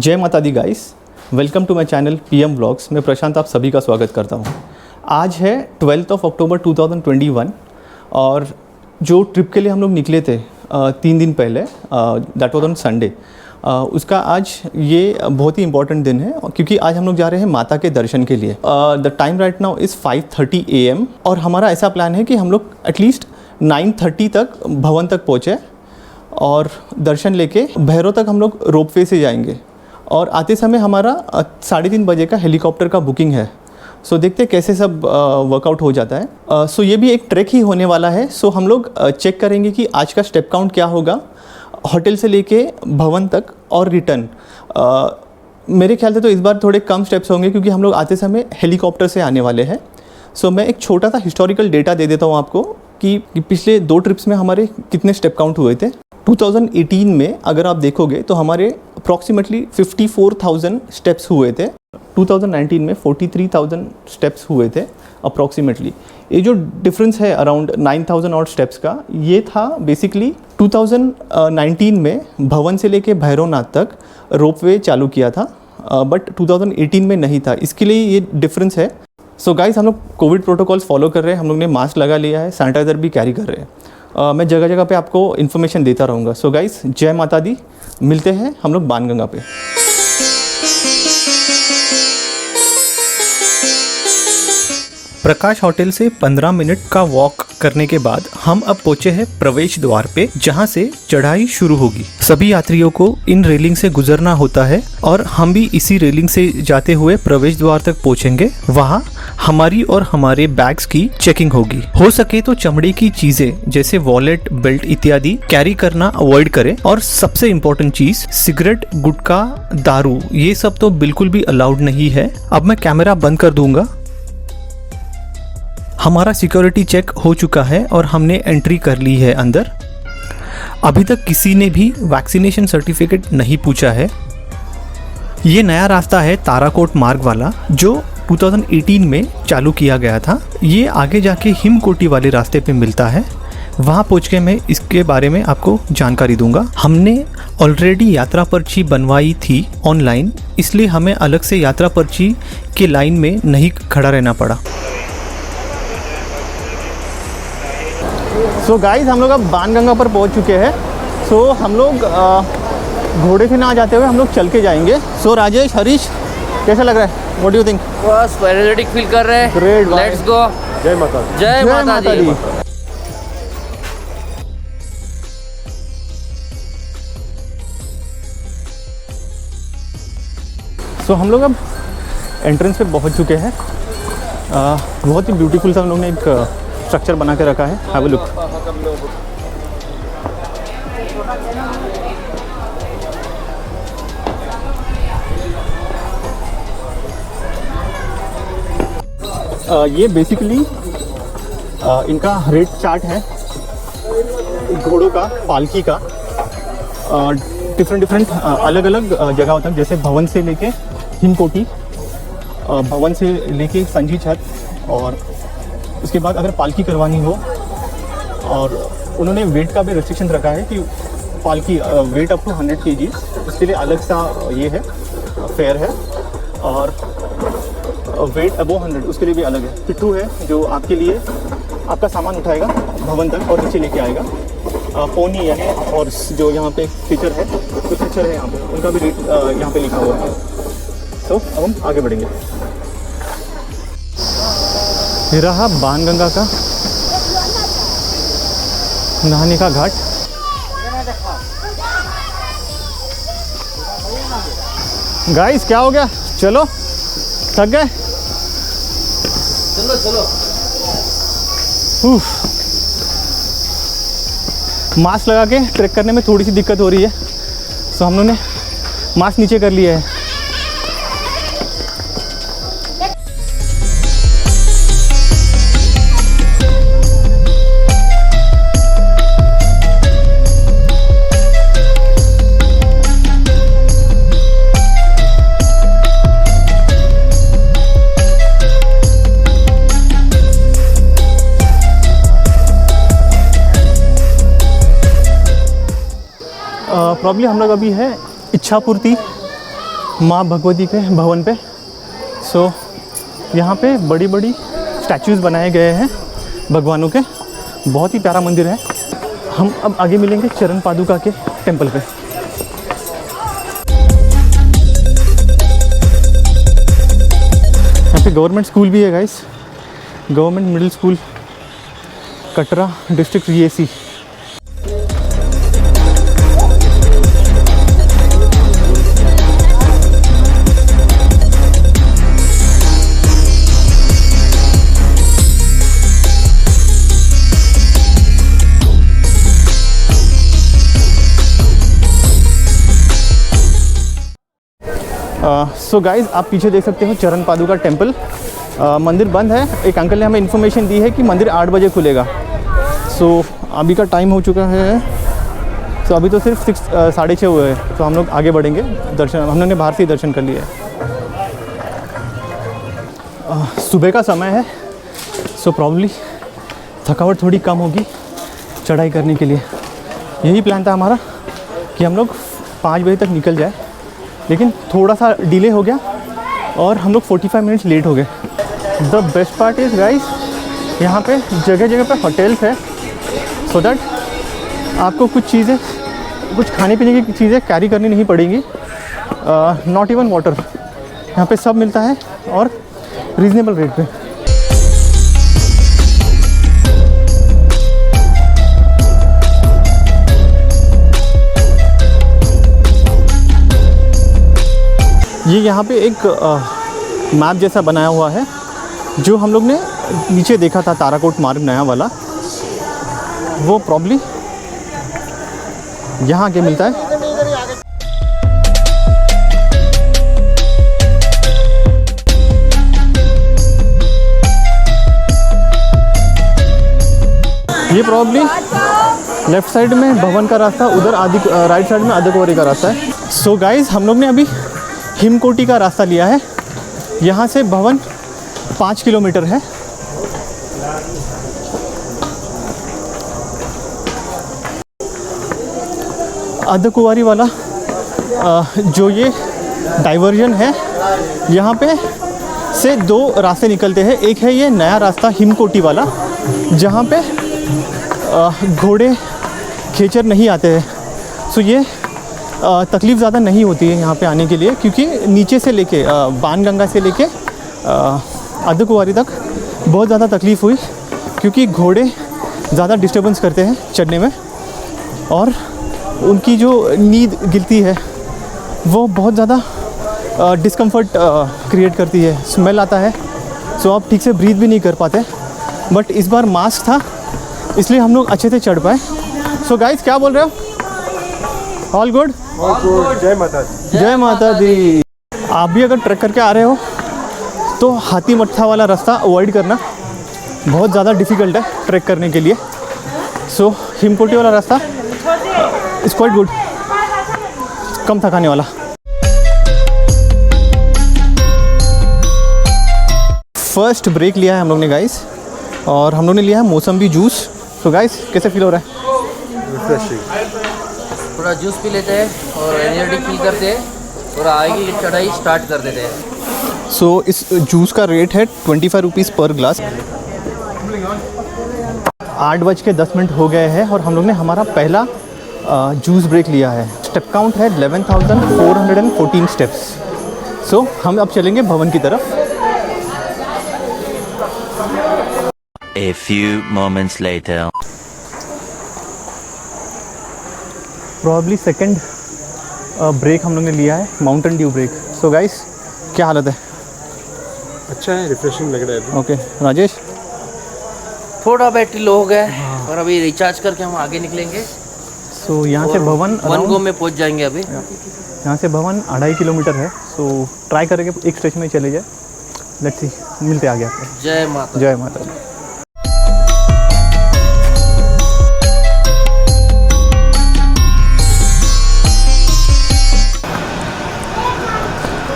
जय माता दी guys, welcome to my channel PM vlogs. मैं प्रशांत आप सभी का स्वागत करता हूँ। आज है 12 अक्टूबर 2021 और जो ट्रिप के लिए हम लोग निकले थे 3 दिन पहले, दैट वाज ऑन संडे, उसका आज ये बहुत ही इंपॉर्टेंट दिन है क्योंकि आज हम लोग जा रहे हैं माता के दर्शन के लिए। The time right now is 5:30 AM और हमारा ऐसा प्लान है कि हम लोग एटलीस्ट 9:30 तक भवन तक पहुँचे और दर्शन लेके भैरव तक हम लोग रोपवे से जाएंगे और आते समय हमारा 3:30 बजे का हेलीकॉप्टर का बुकिंग है। सो देखते कैसे सब वर्कआउट हो जाता है। सो ये भी एक ट्रैक ही होने वाला है। सो हम लोग चेक करेंगे कि आज का स्टेप काउंट क्या होगा होटल से लेके भवन तक और रिटर्न। मेरे ख्याल से तो इस बार थोड़े कम स्टेप्स होंगे क्योंकि हम लोग आते समय हेलीकॉप्टर से आने वाले हैं। सो मैं एक छोटा सा हिस्टोरिकल डेटा दे देता हूँ आपको कि पिछले 2 ट्रिप्स में हमारे कितने स्टेप काउंट हुए थे। 2018 में अगर आप देखोगे तो हमारे अप्रॉक्सीमेटली 54,000 स्टेप्स हुए थे। 2019 में 43,000 स्टेप्स हुए थे अप्रॉक्सीमेटली। ये जो डिफरेंस है अराउंड 9,000 और स्टेप्स का, ये था बेसिकली 2019 में भवन से लेके भैरवनाथ तक रोपवे चालू किया था, बट 2018 में नहीं था। इसके लिए ये डिफरेंस है। सो गाइस, हम लोग कोविड प्रोटोकॉल्स फॉलो कर रहे हैं। हम लोग ने मास्क लगा लिया है, सैनिटाइज़र भी कैरी कर रहे हैं। मैं जगह जगह पे आपको इन्फॉर्मेशन देता रहूँगा। सो गाइस, जय माता दी। मिलते हैं हम लोग बाणगंगा पे। प्रकाश होटल से 15 मिनट का वॉक करने के बाद हम अब पहुंचे हैं प्रवेश द्वार पे, जहां से चढ़ाई शुरू होगी। सभी यात्रियों को इन रेलिंग से गुजरना होता है और हम भी इसी रेलिंग से जाते हुए प्रवेश द्वार तक पहुंचेंगे। वहां हमारी और हमारे बैग्स की चेकिंग होगी। हो सके तो चमड़े की चीजें जैसे वॉलेट, बेल्ट इत्यादि कैरी करना अवॉइड करें। और सबसे इम्पोर्टेंट चीज, सिगरेट, गुटखा, दारू, ये सब तो बिल्कुल भी अलाउड नहीं है। अब मैं कैमरा बंद कर दूंगा। हमारा सिक्योरिटी चेक हो चुका है और हमने एंट्री कर ली है अंदर। अभी तक किसी ने भी वैक्सीनेशन सर्टिफिकेट नहीं पूछा है। ये नया रास्ता है ताराकोट मार्ग वाला, जो 2018 में चालू किया गया था। ये आगे जाके हिमकोटी वाले रास्ते पे मिलता है। वहाँ पहुँच के मैं इसके बारे में आपको जानकारी दूंगा। हमने ऑलरेडी यात्रा पर्ची बनवाई थी ऑनलाइन, इसलिए हमें अलग से यात्रा पर्ची के लाइन में नहीं खड़ा रहना पड़ा। सो गाइस, हम लोग अब बाणगंगा पर पहुंच चुके हैं। सो हम लोग घोड़े से ना जाते हुए हम लोग चल के जाएंगे। सो राजेश, हरीश, कैसा लग रहा है? What do you think? बस एनर्जेटिक फील कर रहे हैं। Great, let's go. जय माता दी। जय माता दी। सो हम लोग अब एंट्रेंस पे पहुंच चुके हैं। बहुत ही ब्यूटीफुल सा हम लोग ने एक स्ट्रक्चर बना के रखा है। Have a look. ये बेसिकली इनका रेट चार्ट है घोड़ों का, पालकी का। डिफरेंट अलग अलग जगह तक, जैसे भवन से लेके हिमकोटी, भवन से लेके संजी छत, और उसके बाद अगर पालकी करवानी हो, और उन्होंने वेट का भी रिस्ट्रिक्शन रखा है कि पालकी वेट अप टू 100 kg, उसके लिए अलग सा ये है, फेयर है। और वेट अबव 100 उसके लिए भी अलग है। पिट्ठू है जो आपके लिए आपका सामान उठाएगा भवन तक और नीचे लेके आएगा। पोनी यानी हॉर्स जो यहाँ पे फीचर है, तो फीचर है यहाँ पे, उनका भी रेट यहाँ पे लिखा हुआ है। तो अब हम आगे बढ़ेंगे। ये रहा बाणगंगा का नहाने का घाट। गाइस, क्या हो गया? चलो, थक गए? चलो चलो। मास्क लगा के ट्रैक करने में थोड़ी सी दिक्कत हो रही है। सो हम लोगों ने मास्क नीचे कर लिया है। प्रॉब्लम हम लोग अभी है इच्छापूर्ति माँ भगवती के भवन पे। सो यहाँ पे बड़ी बड़ी स्टैचूज़ बनाए गए हैं भगवानों के। बहुत ही प्यारा मंदिर है। हम अब आगे मिलेंगे चरण पादुका के टेंपल पे। यहाँ पे गवर्नमेंट स्कूल भी है guys, government middle school Katra district Reasi. So guys आप पीछे देख सकते हो चरण पादुका टेम्पल। मंदिर बंद है। एक अंकल ने हमें इन्फॉर्मेशन दी है कि मंदिर 8 बजे खुलेगा। सो अभी का टाइम हो चुका है। सो अभी तो सिर्फ 6:30 हुए हैं। तो हम लोग आगे बढ़ेंगे। दर्शन हमने बाहर से ही दर्शन कर लिया है। सुबह का समय है। सो प्रॉब्ली थकावट थोड़ी कम होगी चढ़ाई करने के लिए। यही प्लान था हमारा कि हम लोग 5 बजे तक निकल जाए, लेकिन थोड़ा सा डिले हो गया और हम लोग 45 मिनट्स लेट हो गए। The best part is guys, यहाँ पे जगह जगह पे होटल्स है, सो दैट आपको कुछ खाने पीने की चीज़ें कैरी करनी नहीं पड़ेंगी। नॉट इवन वाटर, यहाँ पे सब मिलता है और रीज़नेबल रेट पे। ये यहाँ पे एक मैप जैसा बनाया हुआ है जो हम लोग ने नीचे देखा था, ताराकोट मार्ग नया वाला। वो प्रॉब्ली यहाँ आके मिलता है। ये प्रॉब्ली लेफ़्ट साइड में भवन का रास्ता, उधर राइट साइड में आदिकुंवरी का रास्ता है। सो गाइस हम लोग ने अभी हिमकोटी का रास्ता लिया है। यहाँ से भवन 5 किलोमीटर है। आदिकुंवरी वाला जो ये डाइवर्जन है, यहाँ पे से 2 रास्ते निकलते हैं। एक है ये नया रास्ता हिमकोटी वाला, जहाँ पे घोड़े खेचर नहीं आते हैं। सो ये तकलीफ़ ज़्यादा नहीं होती है यहाँ पे आने के लिए, क्योंकि नीचे से लेके बाणगंगा से लेके आदिकुंवरी तक बहुत ज़्यादा तकलीफ़ हुई, क्योंकि घोड़े ज़्यादा डिस्टर्बेंस करते हैं चढ़ने में और उनकी जो नींद गिरती है वो बहुत ज़्यादा डिस्कम्फर्ट क्रिएट करती है, स्मेल आता है। सो आप ठीक से ब्रीथ भी नहीं कर पाते। बट इस बार मास्क था इसलिए हम लोग अच्छे से चढ़ पाए। सो गाइस क्या बोल रहे हो? All good? जय माता दी। जय माता दी। आप भी अगर ट्रैक करके आ रहे हो तो हाथी मट्ठा वाला रास्ता अवॉइड करना, बहुत ज़्यादा डिफ़िकल्ट है ट्रैक करने के लिए। सो हिमकोटी वाला रास्ता इज़ क्वाइट गुड, कम थकाने वाला। फर्स्ट ब्रेक लिया है हम लोग ने गाइस, और हम लोग ने लिया है मौसम्बी जूस। तो गाइस कैसे फील हो रहा है? रिफ्रेशिंग। थोड़ा जूस पी लेते हैं और एनर्जेटिक फील करते हैं और आगे की चढ़ाई स्टार्ट कर देते हैं। सो इस जूस का रेट है 25 रुपीज़ पर ग्लास। 8:10 हो गए हैं और हम लोग ने हमारा पहला जूस ब्रेक लिया है। स्टेप काउंट है 11,414 स्टेप्स। सो हम अब चलेंगे भवन की तरफ। A few moments later. Probably second break हम लोग ने लिया है, Mountain Dew break. So guys क्या हालत है? अच्छा है, रिफ्रेशिंग लग रहा है। ओके राजेश? थोड़ा बैटरी लो हो गया है और अभी रिचार्ज करके हम आगे निकलेंगे। सो यहाँ से भवन 1 गो में पहुँच जाएंगे। अभी यहाँ से भवन 2.5 किलोमीटर है। सो ट्राई करके एक स्टेशन में चले जाए। लेट्स सी, मिलते आगे आपको। जय माता। जय माता दी।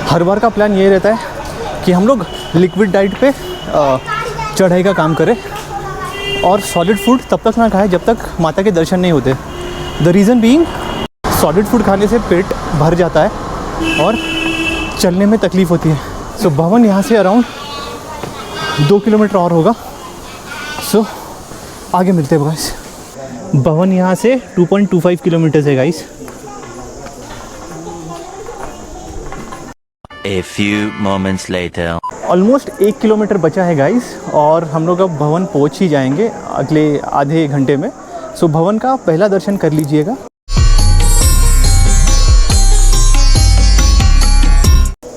हर बार का प्लान ये रहता है कि हम लोग लिक्विड डाइट पे चढ़ाई का काम करें और सॉलिड फूड तब तक ना खाएं जब तक माता के दर्शन नहीं होते। The reason being, solid food खाने से पेट भर जाता है और चलने में तकलीफ़ होती है। सो भवन यहाँ से अराउंड 2 किलोमीटर और होगा। सो आगे मिलते हैं गाइस। भवन यहाँ से 2.25 किलोमीटर है guys. A few moments later. Almost 1 kilometre बचा है गाइस और हम लोग अब भवन पहुँच ही जाएंगे अगले आधे घंटे में। सो भवन का पहला दर्शन कर लीजिएगा।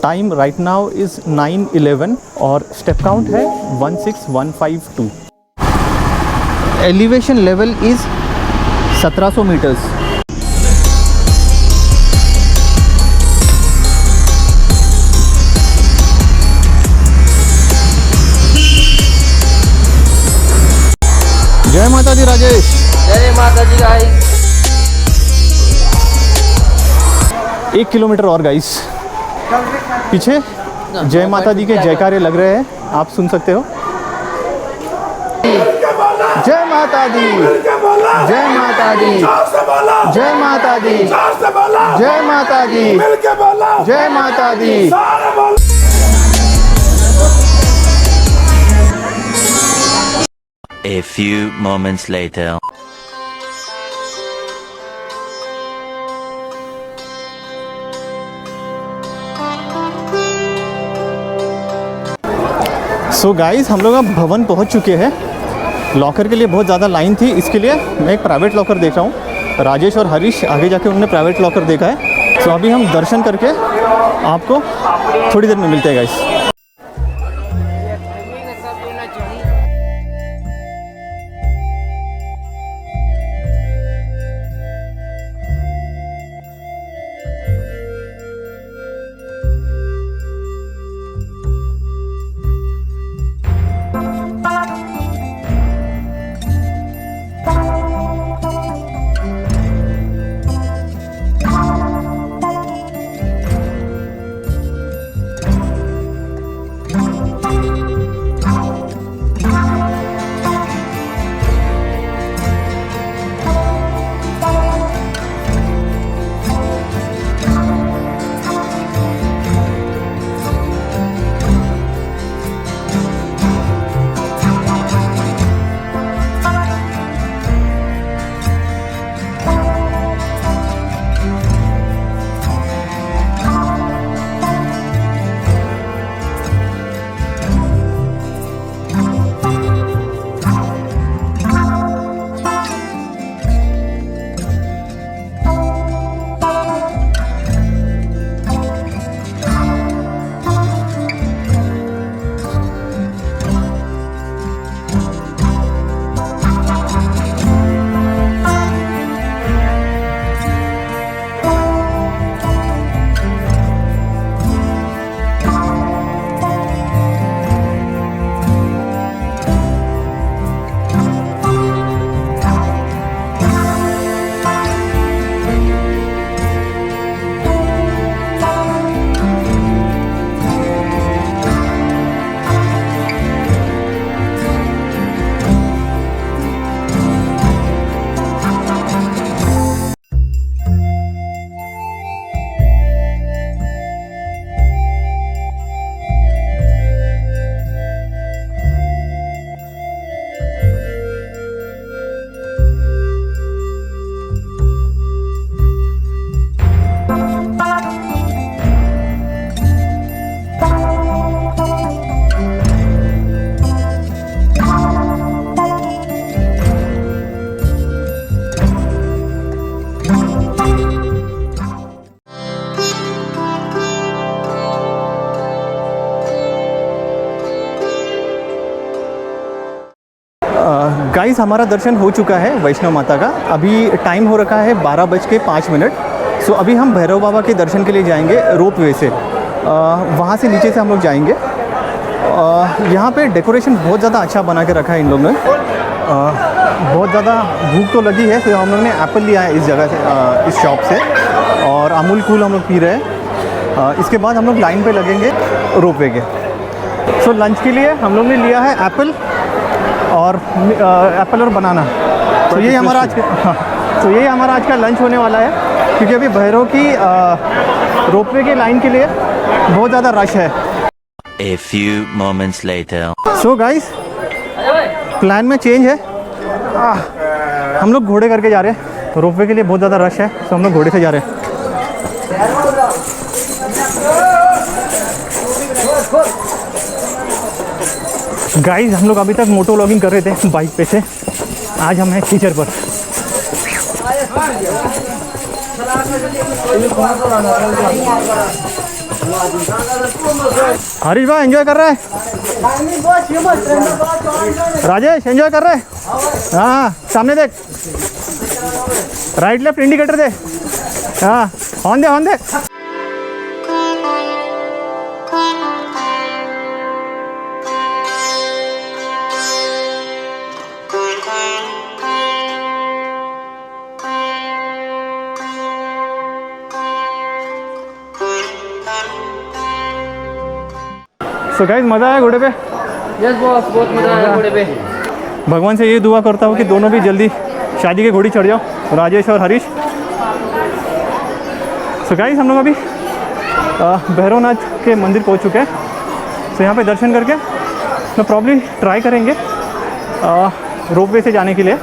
टाइम राइट नाउ इज़ 9:11 और स्टेप काउंट है 16152। Elevation level is 1700 meters. जय माता दी राजेश। जय माता जी गाइस। 1 किलोमीटर और गाइस। पीछे जय माता दी के जयकारे लग रहे हैं, आप सुन सकते हो। जय माता दी, जय माता दी, जय माता दी, जय माता दी, जय माता दी। A few moments later. So guys हम लोग अब भवन पहुंच चुके हैं। लॉकर के लिए बहुत ज़्यादा लाइन थी, इसके लिए मैं एक प्राइवेट लॉकर देख रहा हूँ। राजेश और हरीश आगे जाके उन्होंने प्राइवेट लॉकर देखा है। सो अभी हम दर्शन करके आपको थोड़ी देर में मिलते हैं गाइस। गाइस हमारा दर्शन हो चुका है वैष्णो माता का। अभी टाइम हो रखा है 12:05। सो अभी हम भैरव बाबा के दर्शन के लिए जाएंगे रोप वे से। वहाँ से नीचे से हम लोग जाएंगे। यहाँ पे डेकोरेशन बहुत ज़्यादा अच्छा बना के रखा है इन लोगों ने। बहुत ज़्यादा भूख तो लगी है, तो हम लोग ने एप्पल लिया है इस जगह से, इस शॉप से, और अमूल कूल हम लोग पी रहे हैं। इसके बाद हम लोग लाइन पे लगेंगे रोप वे के। सो लंच के लिए हम लोग ने लिया है एप्पल और बनाना। तो यही हमारा आज तो यही हमारा आज का लंच होने वाला है, क्योंकि अभी भैरव की रोपवे के लाइन के लिए बहुत ज़्यादा रश है। A few moments later. So guys, plan में चेंज है। हम लोग घोड़े करके जा रहे हैं, रोपवे के लिए बहुत ज़्यादा रश है, तो हम लोग घोड़े से जा रहे हैं। गाइस, हम लोग अभी तक मोटो व्लॉगिंग कर रहे थे बाइक पे से, आज हम हैं खींचर पर। हरीश भाई एंजॉय कर रहा है? राजेश एंजॉय कर रहे हैं? हाँ, सामने देख, राइट लेफ्ट इंडिकेटर दे। हाँ, ऑन दे। सो गाइस, मज़ा आया घोड़े पे? यस बॉस, बहुत मजा आया घोड़े पे। भगवान से ये दुआ करता हूँ कि दोनों भी जल्दी शादी की घोड़ी चढ़ जाओ, राजेश और हरीश। सो गाइस, हम लोग अभी भैरवनाथ के मंदिर पहुँच चुके हैं। सो यहाँ पे दर्शन करके तो प्रॉब्ली ट्राई करेंगे रोपवे से जाने के लिए,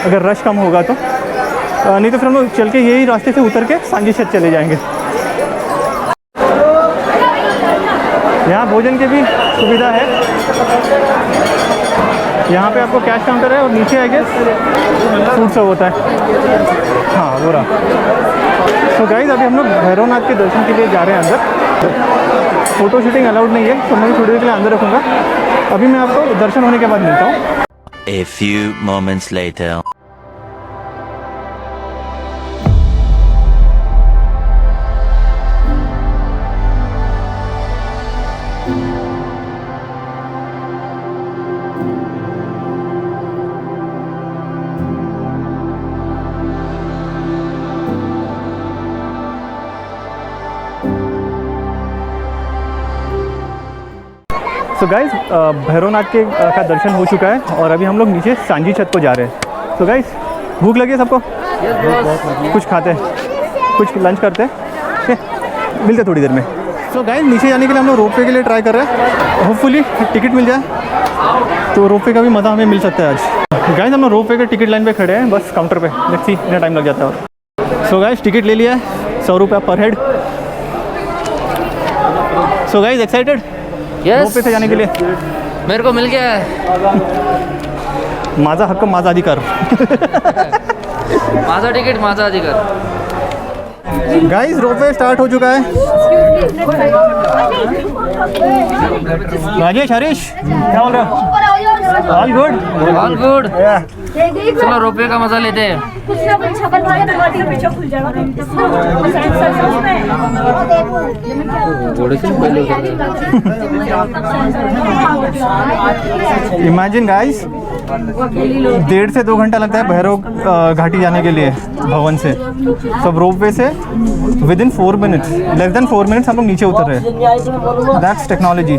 अगर रश कम होगा तो। नहीं तो फिर हम लोग चल के यही रास्ते से उतर के सांझी छत चले जाएंगे। यहाँ भोजन की भी सुविधा है। यहाँ पे आपको कैश काउंटर है और नीचे आई गेस फूड सर्व होता है। हाँ, वो रहा। तो गाइस, अभी हम लोग भैरवनाथ के दर्शन के लिए जा रहे हैं अंदर। फ़ोटो शूटिंग अलाउड नहीं है, तो मैं भी थोड़ी देर के लिए अंदर रखूँगा। अभी मैं आपको दर्शन होने के बाद मिलता हूँ। A few moments later. So guys, Bhairavnath के का दर्शन हो चुका है और अभी हम लोग नीचे सांझी छत को जा रहे हैं। सो गाइस, भूख लगी है सबको? कुछ खाते हैं, कुछ लंच करते हैं, ठीक है? मिलते थोड़ी देर में। सो गाइस, नीचे जाने के लिए हम लोग रोपवे के लिए ट्राई कर रहे हैं। होपफुली टिकट मिल जाए तो रोपवे का भी मज़ा हमें मिल सकता है आज। गाइस, हम लोग रोपवे के टिकट लाइन पे खड़े हैं, बस काउंटर पे। लेट्स सी, इतना टाइम लग जाता है। और सो गाइस, टिकट ले लिया है, 100 रुपये पर head. So guys, excited ropeway से जाने के लिए? मेरे को मिल गया है माझा हक्क माझा अधिकार। माझा टिकट माझा अधिकार। गाइस, रोपवे स्टार्ट हो चुका है। राजेश, हरीश, क्या बोल रहे हो? All good? All good. चलो रोपवे का मजा लेते हैं। इमेजिन गाइस, 1.5 से 2 घंटा लगता है भैरव घाटी जाने के लिए भवन से। सब रोपवे से within 4 minutes, less than 4 minutes हम लोग नीचे उतर रहे हैं। That's technology.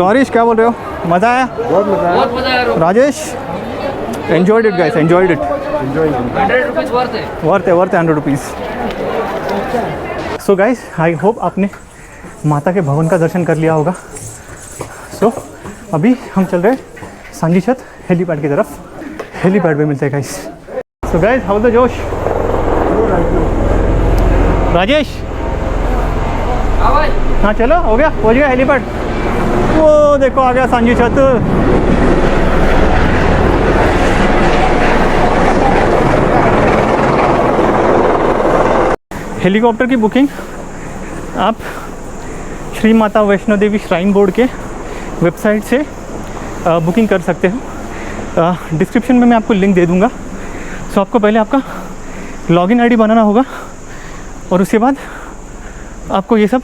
हरीश, क्या बोल रहे हो? मज़ा आया? बहुत मजा आया। बहुत मजा आया। Rajesh, enjoyed it guys, enjoyed it. 100 rupees worth है। वर्थ है 100 rupees. So guys, I hope आपने माता के भवन का दर्शन कर लिया होगा। सो अभी हम चल रहे हैं सांझी छत हेलीपैड की तरफ। हेलीपैड पे मिलते हैं guys. So guys, how the जोश? राजेश, हाँ चलो, हो गया, पहुँच गया हेलीपैड। वो देखो आ गया सांझी छत। हेलीकॉप्टर की बुकिंग आप श्री माता वैष्णो देवी श्राइन बोर्ड के वेबसाइट से बुकिंग कर सकते हो। डिस्क्रिप्शन में मैं आपको लिंक दे दूँगा। सो आपको पहले आपका लॉगिन आईडी बनाना होगा और उसके बाद आपको ये सब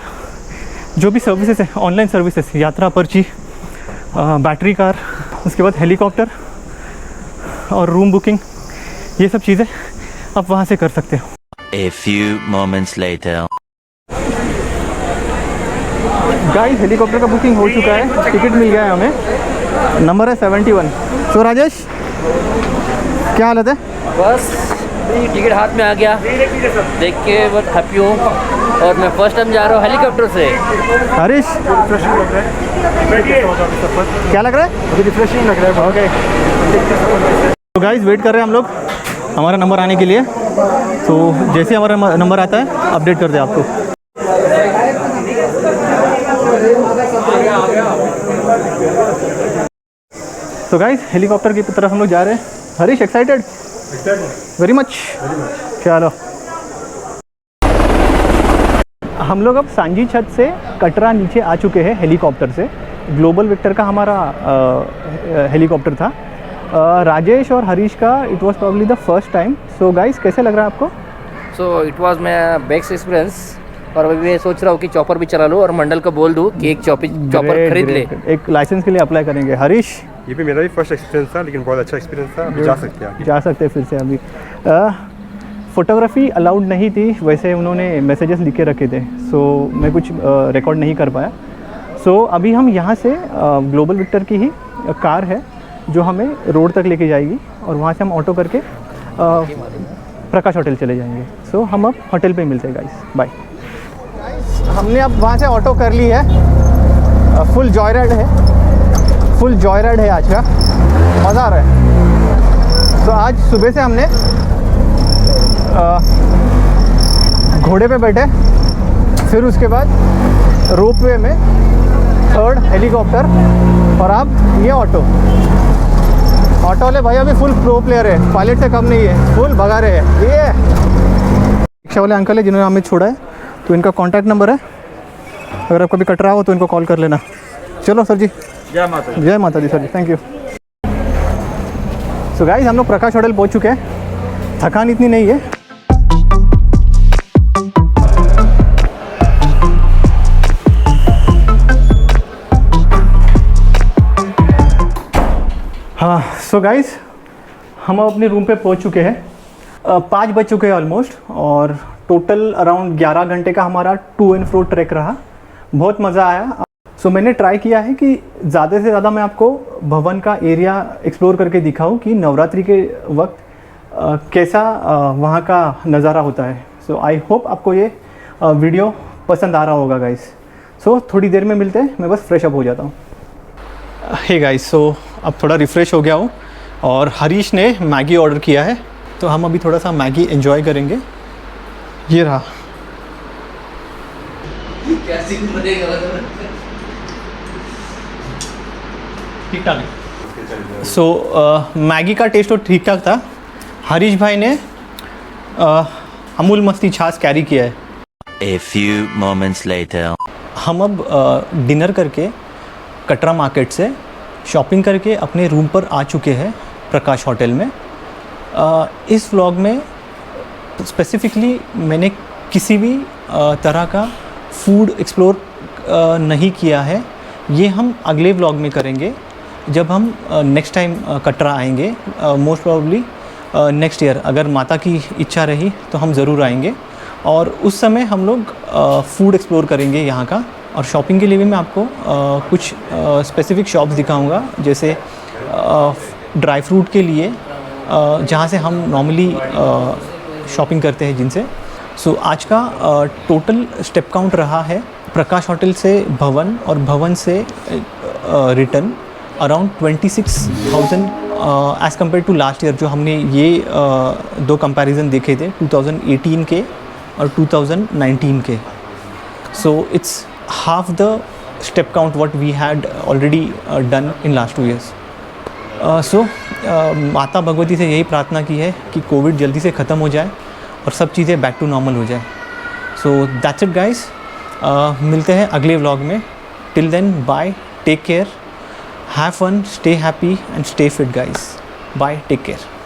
जो भी सर्विसेज है, ऑनलाइन सर्विसेज, यात्रा पर्ची, बैटरी कार, उसके बाद हेलीकॉप्टर और रूम बुकिंग, ये सब चीज़ें आप वहाँ से कर सकते हो। A few moments later. Guys helicopter का बुकिंग हो चुका है, टिकट मिल गया है हमें, नंबर है 71। तो राजेश क्या हालत है? बस टिकट हाथ में आ गया, देख के बहुत हैप्पी हूँ। और मैं फर्स्ट टाइम जा रहा हूँ हेलीकॉप्टर से। हरीश क्या लग रहा है? अभी रिफ्रेशिंग लग रहा है। ओके तो गाइस वेट कर रहे हैं हम लोग हमारा नंबर आने के लिए। तो जैसे हमारा नंबर आता है अपडेट कर दे आपको। तो गाइस हेलीकॉप्टर की तरफ हम लोग जा रहे हैं। हरीश एक्साइटेड? Very much. चलो हम लोग अब सांझी छत से कटरा नीचे आ चुके हैं हेलीकॉप्टर से। ग्लोबल विक्टर का हमारा हेलीकॉप्टर था। राजेश और हरीश का it was probably the first time. So guys कैसे लग रहा है आपको? So it was my best experience. और अभी मैं सोच रहा हूँ कि चॉपर भी चला लूँ और मंडल को बोल दूँ कि एक चॉपर खरीद ले। एक लाइसेंस के लिए अप्लाई करेंगे। हरीश? ये भी मेरा भी फर्स्ट एक्सपीरियंस था, लेकिन बहुत अच्छा एक्सपीरियंस था। अभी जा सकते हैं, जा सकते हैं फिर से। अभी फ़ोटोग्राफी अलाउड नहीं थी, वैसे उन्होंने मैसेजेस लिख के रखे थे, सो मैं कुछ रिकॉर्ड नहीं कर पाया। सो अभी हम यहाँ से ग्लोबल विक्टर की ही कार है जो हमें रोड तक लेके जाएगी और वहाँ से हम ऑटो करके प्रकाश होटल चले जाएंगे। सो हम अब होटल पे मिलते हैं गाइस, बाय। हमने अब वहाँ से ऑटो कर ली है। फुल जॉय राइड है, फुल जॉय राइड है आज का, मज़ा आ रहा है। तो आज सुबह से हमने घोड़े पे बैठे, फिर उसके बाद रोपवे में, थर्ड हेलीकॉप्टर और अब ये ऑटो वाले भाई अभी फुल प्रो प्लेयर है, पायलट से कम नहीं है, फुल भगा रहे हैं। ये रिक्शा वाले अंकल है जिन्होंने हमें छोड़ा है, तो इनका कॉन्टैक्ट नंबर है, अगर आप कभी कटरा हो तो इनको कॉल कर लेना। चलो सर जी, जय माता दी sir ji, thank you. So guys हम लोग प्रकाश होटल पहुंच चुके हैं, थकान इतनी नहीं है। हाँ सो गाइस हम अपने रूम पे पहुंच चुके हैं। 5 बज चुके हैं ऑलमोस्ट, और टोटल अराउंड 11 घंटे का हमारा टू एंड फ्रो ट्रैक रहा। बहुत मज़ा आया। सो मैंने ट्राई किया है कि ज़्यादा से ज़्यादा मैं आपको भवन का एरिया एक्सप्लोर करके दिखाऊं कि नवरात्रि के वक्त कैसा वहाँ का नज़ारा होता है। सो आई होप आपको ये वीडियो पसंद आ रहा होगा गाइस। सो थोड़ी देर में मिलते हैं, मैं बस फ्रेश अप हो जाता हूँ। हे गाइस, सो अब थोड़ा रिफ़्रेश हो गया हूँ और हरीश ने मैगी ऑर्डर किया है, तो हम अभी थोड़ा सा मैगी एंजॉय करेंगे। ये रहा। ठीक ठाक है। सो मैगी का टेस्ट तो ठीक ठाक था। हरीश भाई ने अमूल मस्ती छाछ कैरी किया है। A few moments later. हम अब डिनर करके कटरा मार्केट से शॉपिंग करके अपने रूम पर आ चुके हैं प्रकाश होटल में। इस व्लॉग में स्पेसिफिकली मैंने किसी भी तरह का फूड एक्सप्लोर नहीं किया है। ये हम अगले व्लॉग में करेंगे जब हम नेक्स्ट टाइम कटरा आएंगे। मोस्ट प्रोबेबली नेक्स्ट ईयर, अगर माता की इच्छा रही तो हम ज़रूर आएंगे, और उस समय हम लोग फूड एक्सप्लोर करेंगे यहाँ का। और शॉपिंग के लिए भी मैं आपको कुछ स्पेसिफिक शॉप्स दिखाऊंगा, जैसे ड्राई फ्रूट के लिए जहाँ से हम नॉर्मली शॉपिंग करते हैं जिनसे। सो आज का टोटल स्टेप काउंट रहा है प्रकाश होटल से भवन और भवन से return around 26,000 as compare to last year. जो हमने ये दो कंपैरिजन देखे थे 2018 के और 2019 के। So it's half the step count what we had already done in last 2 years। So माता भगवती से यही प्रार्थना की है कि कोविड जल्दी से ख़त्म हो जाए और सब चीज़ें बैक टू नॉर्मल हो जाए। So that's it guys. मिलते हैं अगले व्लॉग में. Till then bye, take care, have fun, stay happy and stay fit guys. Bye, take care.